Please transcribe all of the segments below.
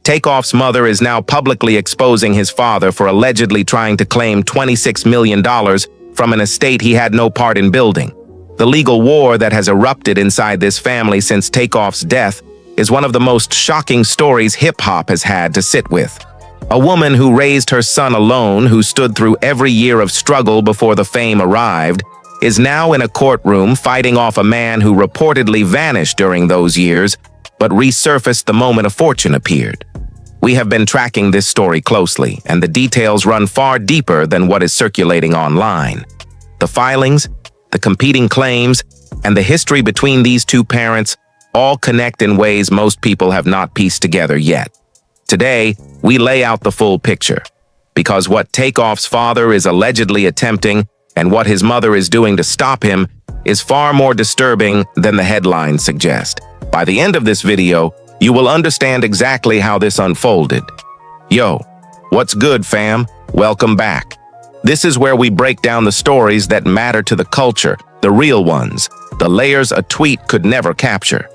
Takeoff's mother is now publicly exposing his father for allegedly trying to claim $26 million from an estate he had no part in building. The legal war that has erupted inside this family since Takeoff's death is one of the most shocking stories hip-hop has had to sit with. A woman who raised her son alone, who stood through every year of struggle before the fame arrived, is now in a courtroom fighting off a man who reportedly vanished during those years, but resurfaced the moment a fortune appeared. We have been tracking this story closely, and the details run far deeper than what is circulating online. The filings, the competing claims, and the history between these two parents all connect in ways most people have not pieced together yet. Today, we lay out the full picture, because what Takeoff's father is allegedly attempting and what his mother is doing to stop him is far more disturbing than the headlines suggest. By the end of this video, you will understand exactly how this unfolded. Yo, what's good, fam? Welcome back. This is where we break down the stories that matter to the culture, the real ones, the layers a tweet could never capture.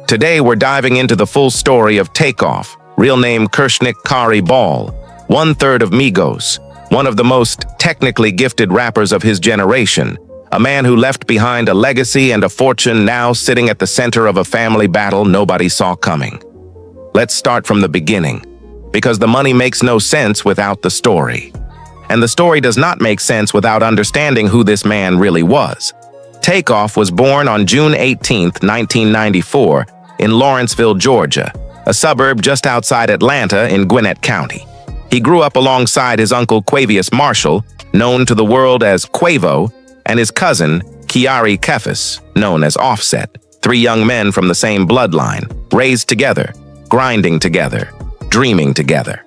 Today, we're diving into the full story of Takeoff, real name Kershnik Kari Ball, one-third of Migos, one of the most technically gifted rappers of his generation, a man who left behind a legacy and a fortune now sitting at the center of a family battle nobody saw coming. Let's start from the beginning, because the money makes no sense without the story. And the story does not make sense without understanding who this man really was. Takeoff was born on June 18, 1994, in Lawrenceville, Georgia, a suburb just outside Atlanta in Gwinnett County. He grew up alongside his uncle Quavius Marshall, known to the world as Quavo, and his cousin, Kiari Kefis, known as Offset, three young men from the same bloodline, raised together, grinding together, dreaming together.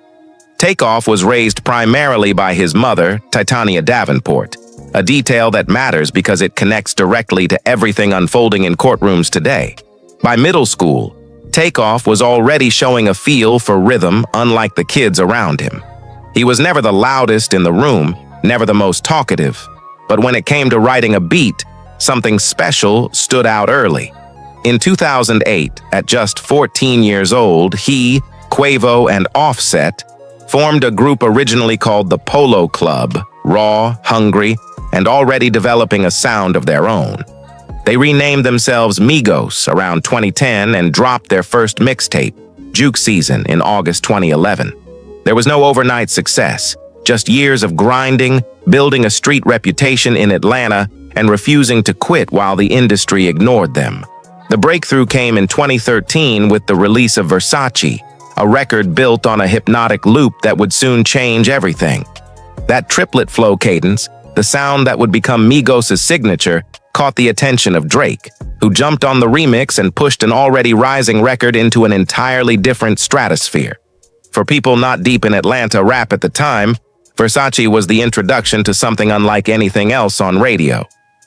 Takeoff was raised primarily by his mother, Titania Davenport, a detail that matters because it connects directly to everything unfolding in courtrooms today. By middle school, Takeoff was already showing a feel for rhythm unlike the kids around him. He was never the loudest in the room, never the most talkative, but when it came to writing a beat, something special stood out early. In 2008, at just 14 years old, he, Quavo, and Offset formed a group originally called the Polo Club, raw, hungry, and already developing a sound of their own. They renamed themselves Migos around 2010 and dropped their first mixtape, Juke Season, in August 2011. There was no overnight success, just years of grinding, building a street reputation in Atlanta, and refusing to quit while the industry ignored them. The breakthrough came in 2013 with the release of Versace, a record built on a hypnotic loop that would soon change everything. That triplet flow cadence, the sound that would become Migos' signature, caught the attention of Drake, who jumped on the remix and pushed an already rising record into an entirely different stratosphere. For people not deep in Atlanta rap at the time, Versace was the introduction to something unlike anything else on radio.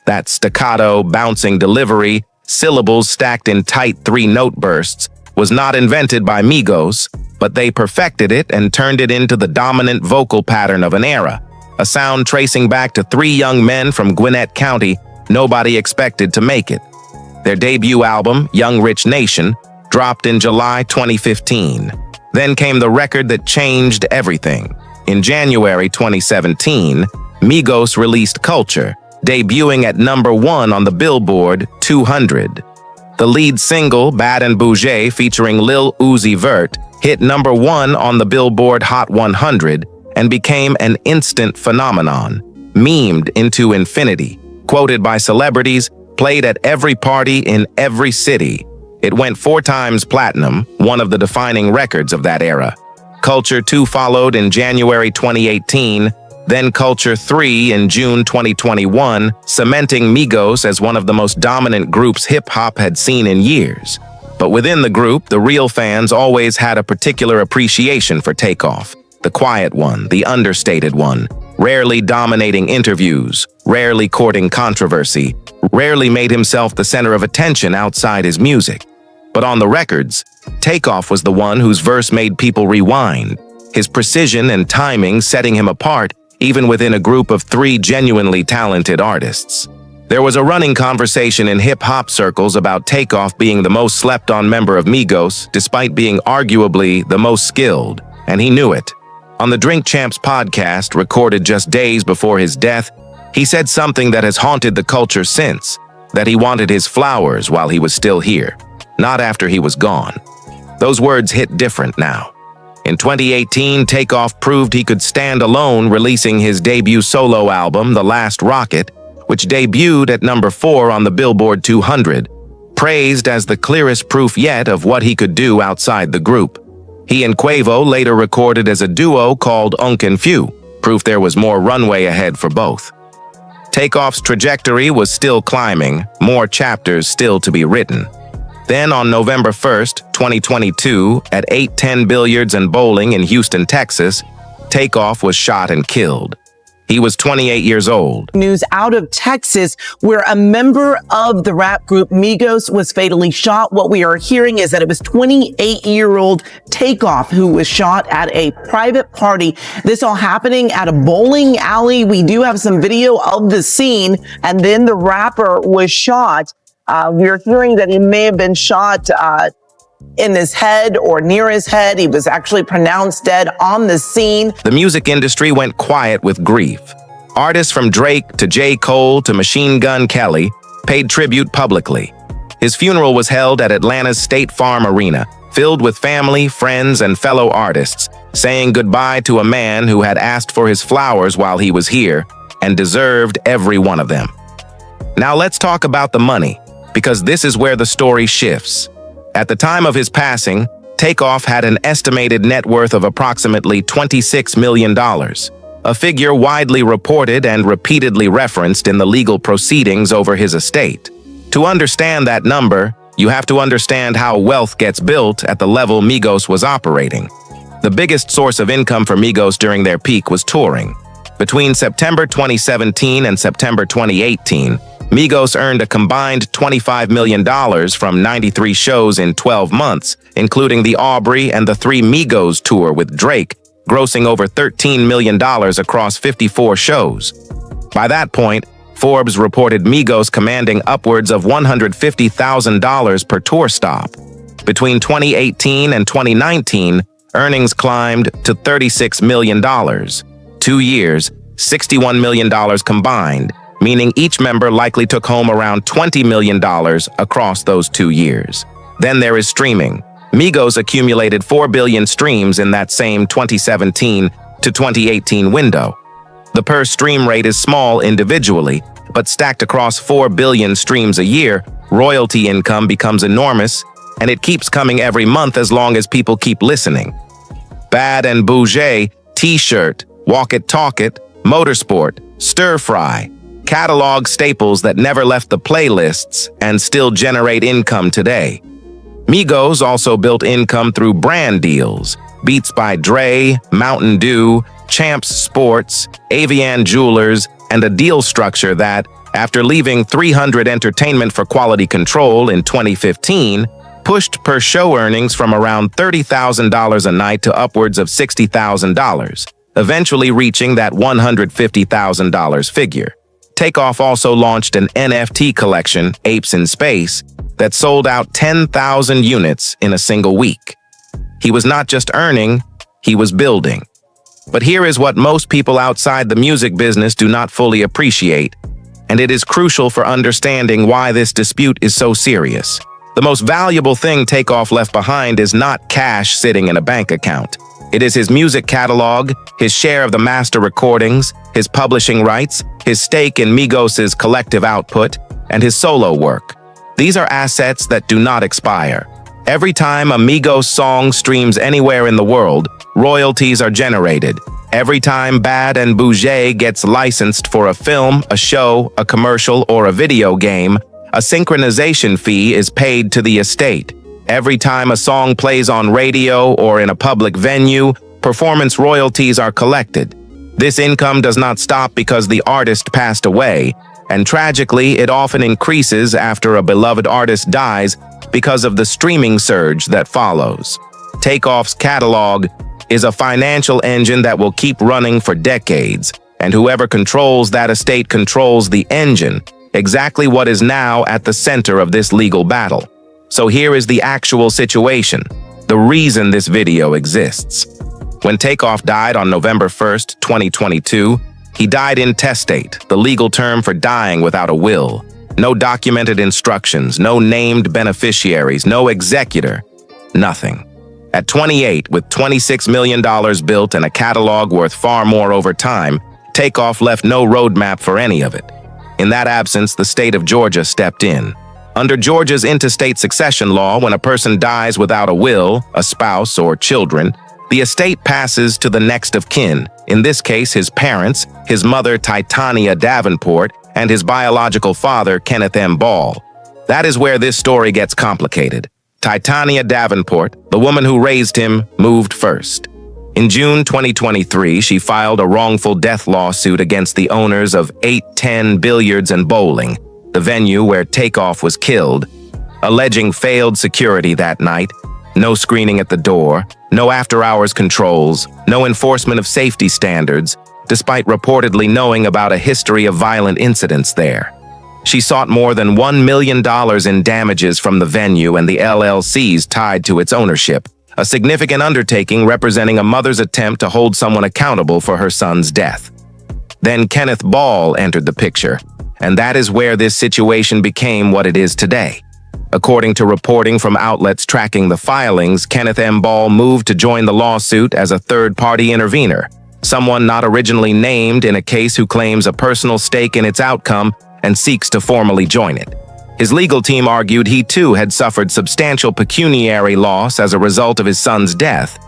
That staccato, bouncing delivery, syllables stacked in tight three-note bursts, was not invented by Migos, but they perfected it and turned it into the dominant vocal pattern of an era, a sound tracing back to three young men from Gwinnett County nobody expected to make it. Their debut album, Young Rich Nation, dropped in July 2015. Then came the record that changed everything. In January 2017, Migos released Culture, debuting at #1 on the Billboard 200. The lead single, Bad and Boujee, featuring Lil Uzi Vert, hit #1 on the Billboard Hot 100 and became an instant phenomenon, memed into infinity, quoted by celebrities, played at every party in every city. It went 4 times platinum, one of the defining records of that era. Culture 2 followed in January 2018, then Culture 3 in June 2021, cementing Migos as one of the most dominant groups hip-hop had seen in years. But within the group, the real fans always had a particular appreciation for Takeoff, the quiet one, the understated one, rarely dominating interviews, rarely courting controversy, rarely made himself the center of attention outside his music. But on the records, Takeoff was the one whose verse made people rewind, his precision and timing setting him apart even within a group of 3 genuinely talented artists. There was a running conversation in hip-hop circles about Takeoff being the most slept-on member of Migos, despite being arguably the most skilled, and he knew it. On the Drink Champs podcast, recorded just days before his death, he said something that has haunted the culture since, that he wanted his flowers while he was still here, not after he was gone. Those words hit different now. In 2018, Takeoff proved he could stand alone, releasing his debut solo album, The Last Rocket, which debuted at number 4 on the Billboard 200, praised as the clearest proof yet of what he could do outside the group. He and Quavo later recorded as a duo called Unk and Few, proof there was more runway ahead for both. Takeoff's trajectory was still climbing, more chapters still to be written. Then on November 1st, 2022, at 810 Billiards and Bowling in Houston, Texas, Takeoff was shot and killed. He was 28 years old. News out of Texas, where a member of the rap group Migos was fatally shot. What we are hearing is that it was 28-year-old Takeoff who was shot at a private party. This all happening at a bowling alley. We do have some video of the scene, and then the rapper was shot. We're hearing that he may have been shot in his head or near his head. He was actually pronounced dead on the scene. The music industry went quiet with grief. Artists from Drake to J. Cole to Machine Gun Kelly paid tribute publicly. His funeral was held at Atlanta's State Farm Arena, filled with family, friends, and fellow artists, saying goodbye to a man who had asked for his flowers while he was here and deserved every one of them. Now let's talk about the money, because this is where the story shifts. At the time of his passing, Takeoff had an estimated net worth of approximately $26 million, a figure widely reported and repeatedly referenced in the legal proceedings over his estate. To understand that number, you have to understand how wealth gets built at the level Migos was operating. The biggest source of income for Migos during their peak was touring. Between September 2017 and September 2018, Migos earned a combined $25 million from 93 shows in 12 months, including the Aubrey and the 3 Migos tour with Drake, grossing over $13 million across 54 shows. By that point, Forbes reported Migos commanding upwards of $150,000 per tour stop. Between 2018 and 2019, earnings climbed to $36 million. 2 years, $61 million combined, meaning each member likely took home around $20 million across those 2 years. Then there is streaming. Migos accumulated 4 billion streams in that same 2017 to 2018 window. The per-stream rate is small individually, but stacked across 4 billion streams a year, royalty income becomes enormous, and it keeps coming every month as long as people keep listening. Bad and Bougé, T-shirt, Walk It Talk It, Motorsport, Stir Fry, catalog staples that never left the playlists and still generate income today. Migos also built income through brand deals, Beats by Dre, Mountain Dew, Champs Sports, Avian Jewelers, and a deal structure that, after leaving 300 Entertainment for Quality Control in 2015, pushed per-show earnings from around $30,000 a night to upwards of $60,000, eventually reaching that $150,000 figure. Takeoff also launched an NFT collection, Apes in Space, that sold out 10,000 units in a single week. He was not just earning, he was building. But here is what most people outside the music business do not fully appreciate, and it is crucial for understanding why this dispute is so serious. The most valuable thing Takeoff left behind is not cash sitting in a bank account. It is his music catalog, his share of the master recordings, his publishing rights, his stake in Migos' collective output, and his solo work. These are assets that do not expire. Every time a Migos song streams anywhere in the world, royalties are generated. Every time Bad and Bougé gets licensed for a film, a show, a commercial, or a video game, a synchronization fee is paid to the estate. Every time a song plays on radio or in a public venue, performance royalties are collected. This income does not stop because the artist passed away, and tragically, it often increases after a beloved artist dies because of the streaming surge that follows. Takeoff's catalog is a financial engine that will keep running for decades, and whoever controls that estate controls the engine. exactly what is now at the center of this legal battle. So here is the actual situation, the reason this video exists. When Takeoff died on November 1st, 2022, he died intestate, the legal term for dying without a will. No documented instructions, no named beneficiaries, no executor, nothing. At 28, with $26 million built and a catalog worth far more over time, Takeoff left no roadmap for any of it. In that absence, the state of Georgia stepped in. Under Georgia's intestate succession law, when a person dies without a will, a spouse, or children, the estate passes to the next of kin, in this case his parents, his mother Titania Davenport, and his biological father Kenneth M. Ball. That is where this story gets complicated. Titania Davenport, the woman who raised him, moved first. In June 2023, she filed a wrongful death lawsuit against the owners of 810 Billiards and Bowling, the venue where Takeoff was killed, alleging failed security that night, no screening at the door, no after-hours controls, no enforcement of safety standards, despite reportedly knowing about a history of violent incidents there. She sought more than $1 million in damages from the venue and the LLCs tied to its ownership, a significant undertaking representing a mother's attempt to hold someone accountable for her son's death. Then Kenneth Ball entered the picture, and that is where this situation became what it is today. According to reporting from outlets tracking the filings, Kenneth M. Ball moved to join the lawsuit as a third-party intervener, someone not originally named in a case who claims a personal stake in its outcome and seeks to formally join it. His legal team argued he too had suffered substantial pecuniary loss as a result of his son's death,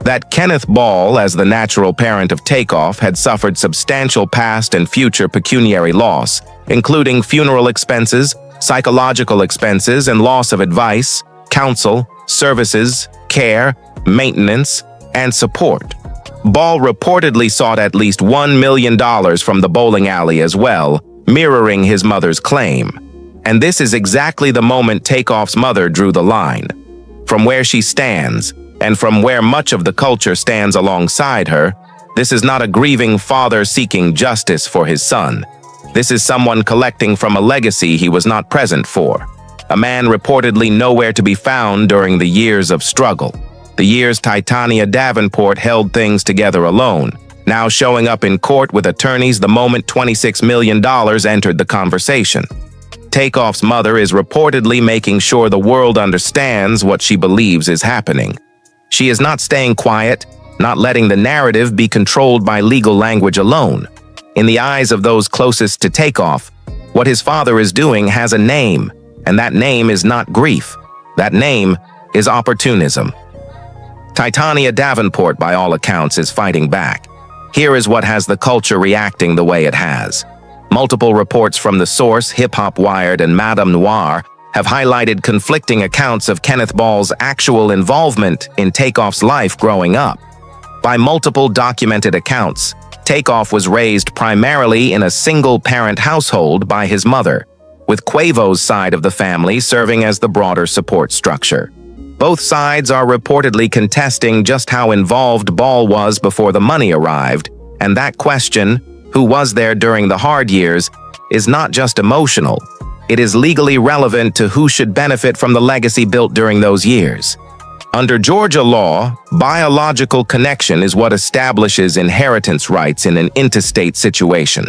that Kenneth Ball, as the natural parent of Takeoff, had suffered substantial past and future pecuniary loss, including funeral expenses, psychological expenses, and loss of advice, counsel, services, care, maintenance, and support. Ball reportedly sought at least $1 million from the bowling alley as well, mirroring his mother's claim. And this is exactly the moment Takeoff's mother drew the line. From where she stands, and from where much of the culture stands alongside her, this is not a grieving father seeking justice for his son. This is someone collecting from a legacy he was not present for. A man reportedly nowhere to be found during the years of struggle. The years Titania Davenport held things together alone, now showing up in court with attorneys the moment $26 million entered the conversation. Takeoff's mother is reportedly making sure the world understands what she believes is happening. She is not staying quiet, not letting the narrative be controlled by legal language alone. In the eyes of those closest to Takeoff, what his father is doing has a name, and that name is not grief. That name is opportunism. Titania Davenport, by all accounts, is fighting back. Here is what has the culture reacting the way it has. Multiple reports from The Source, Hip Hop Wired, and Madame Noir have highlighted conflicting accounts of Kenneth Ball's actual involvement in Takeoff's life growing up. By multiple documented accounts, Takeoff was raised primarily in a single-parent household by his mother, with Quavo's side of the family serving as the broader support structure. Both sides are reportedly contesting just how involved Ball was before the money arrived, and that question, who was there during the hard years, is not just emotional. It is legally relevant to who should benefit from the legacy built during those years. Under Georgia law, biological connection is what establishes inheritance rights in an intestate situation.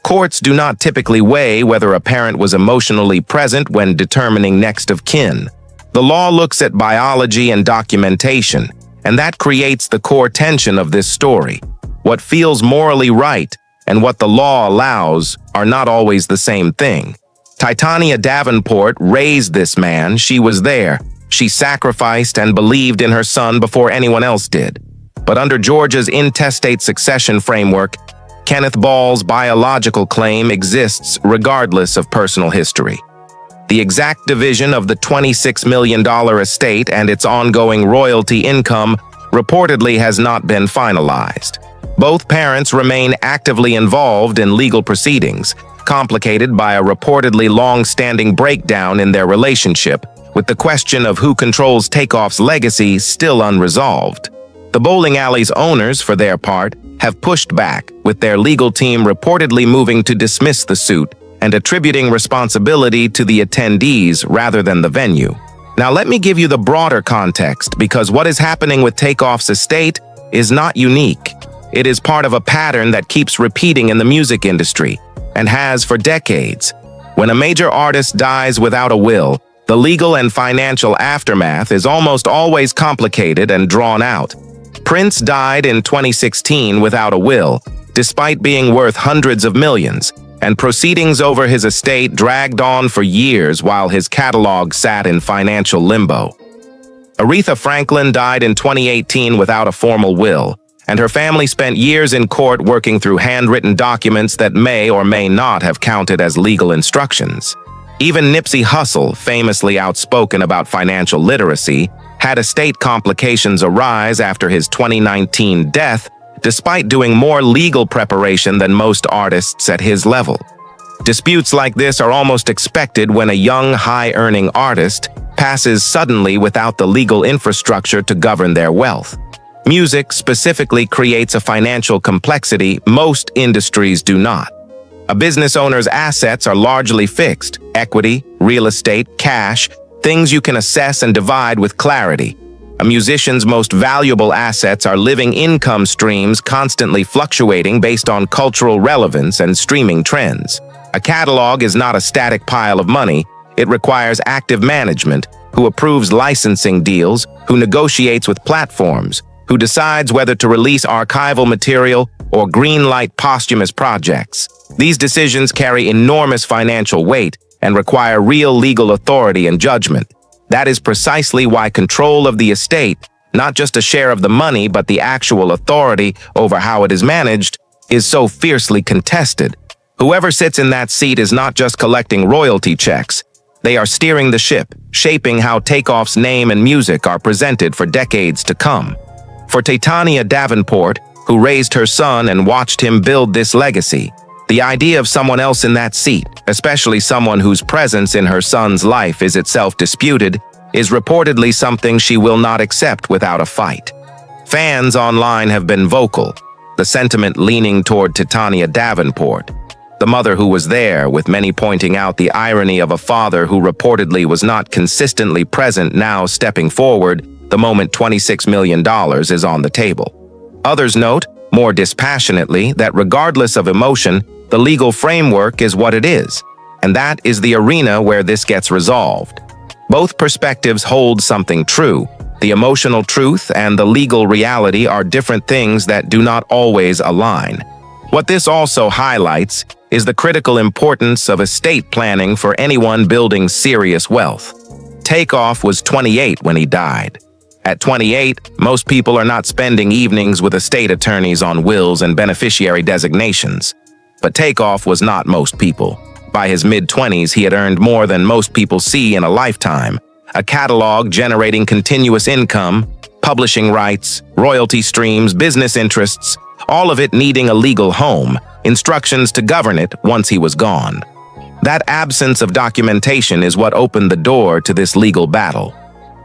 Courts do not typically weigh whether a parent was emotionally present when determining next of kin. The law looks at biology and documentation, and that creates the core tension of this story. What feels morally right and what the law allows are not always the same thing. Titania Davenport raised this man. She was there. She sacrificed and believed in her son before anyone else did. But under Georgia's intestate succession framework, Kenneth Ball's biological claim exists regardless of personal history. The exact division of the $26 million estate and its ongoing royalty income reportedly has not been finalized. Both parents remain actively involved in legal proceedings, complicated by a reportedly long-standing breakdown in their relationship, with the question of who controls Takeoff's legacy still unresolved. The bowling alley's owners, for their part, have pushed back, with their legal team reportedly moving to dismiss the suit and attributing responsibility to the attendees rather than the venue. Now let me give you the broader context, because what is happening with Takeoff's estate is not unique. It is part of a pattern that keeps repeating in the music industry, and has for decades. When a major artist dies without a will, the legal and financial aftermath is almost always complicated and drawn out. Prince died in 2016 without a will, despite being worth hundreds of millions, and proceedings over his estate dragged on for years while his catalog sat in financial limbo. Aretha Franklin died in 2018 without a formal will, and her family spent years in court working through handwritten documents that may or may not have counted as legal instructions. Even Nipsey Hussle, famously outspoken about financial literacy, had estate complications arise after his 2019 death, despite doing more legal preparation than most artists at his level. Disputes like this are almost expected when a young, high-earning artist passes suddenly without the legal infrastructure to govern their wealth. Music specifically creates a financial complexity most industries do not. A business owner's assets are largely fixed: equity, real estate, cash, things you can assess and divide with clarity. A musician's most valuable assets are living income streams constantly fluctuating based on cultural relevance and streaming trends. A catalog is not a static pile of money. It requires active management, who approves licensing deals, who negotiates with platforms, who decides whether to release archival material or greenlight posthumous projects. These decisions carry enormous financial weight and require real legal authority and judgment. That is precisely why control of the estate, not just a share of the money but the actual authority over how it is managed, is so fiercely contested. Whoever sits in that seat is not just collecting royalty checks. They are steering the ship, shaping how Takeoff's name and music are presented for decades to come. For Titania Davenport, who raised her son and watched him build this legacy, the idea of someone else in that seat, especially someone whose presence in her son's life is itself disputed, is reportedly something she will not accept without a fight. Fans online have been vocal, the sentiment leaning toward Titania Davenport, the mother who was there, with many pointing out the irony of a father who reportedly was not consistently present now stepping forward the moment $26 million is on the table. Others note, more dispassionately, that regardless of emotion, the legal framework is what it is, and that is the arena where this gets resolved. Both perspectives hold something true. The emotional truth and the legal reality are different things that do not always align. What this also highlights is the critical importance of estate planning for anyone building serious wealth. Takeoff was 28 when he died. At 28, most people are not spending evenings with estate attorneys on wills and beneficiary designations. But Takeoff was not most people. By his mid-20s, he had earned more than most people see in a lifetime. A catalog generating continuous income, publishing rights, royalty streams, business interests, all of it needing a legal home, instructions to govern it once he was gone. That absence of documentation is what opened the door to this legal battle.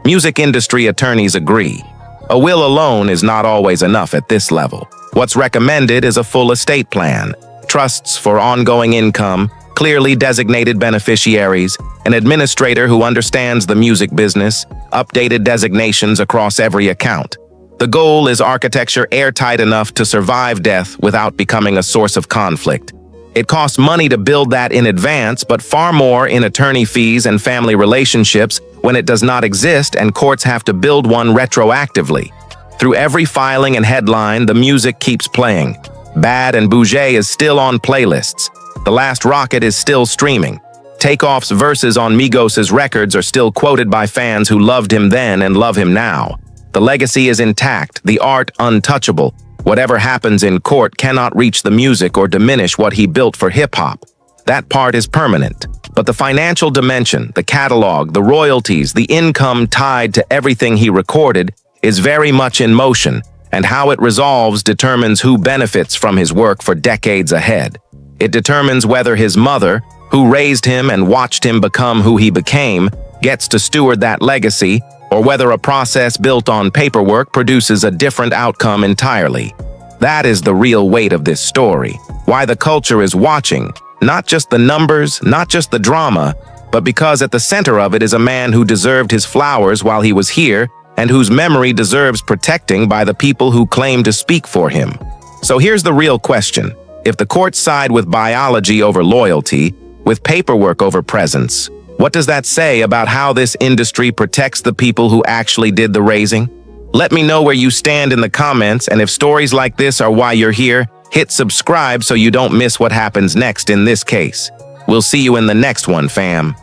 Music industry attorneys agree. A will alone is not always enough at this level. What's recommended is a full estate plan, trusts for ongoing income, clearly designated beneficiaries, an administrator who understands the music business, updated designations across every account. The goal is architecture airtight enough to survive death without becoming a source of conflict. It costs money to build that in advance, but far more in attorney fees and family relationships when it does not exist and courts have to build one retroactively. Through every filing and headline, the music keeps playing. Bad and Bougie is still on playlists. The Last Rocket is still streaming. Takeoff's verses on Migos' records are still quoted by fans who loved him then and love him now. The legacy is intact, the art untouchable. Whatever happens in court cannot reach the music or diminish what he built for hip-hop. That part is permanent. But the financial dimension, the catalog, the royalties, the income tied to everything he recorded is very much in motion, and how it resolves determines who benefits from his work for decades ahead. It determines whether his mother, who raised him and watched him become who he became, gets to steward that legacy, or whether a process built on paperwork produces a different outcome entirely. That is the real weight of this story, why the culture is watching, Not just the numbers, not just the drama, but because at the center of it is a man who deserved his flowers while he was here and whose memory deserves protecting by the people who claim to speak for him. So here's the real question. If the courts side with biology over loyalty, with paperwork over presence, what does that say about how this industry protects the people who actually did the raising? Let me know where you stand in the comments, and if stories like this are why you're here, hit subscribe so you don't miss what happens next in this case. We'll see you in the next one, fam.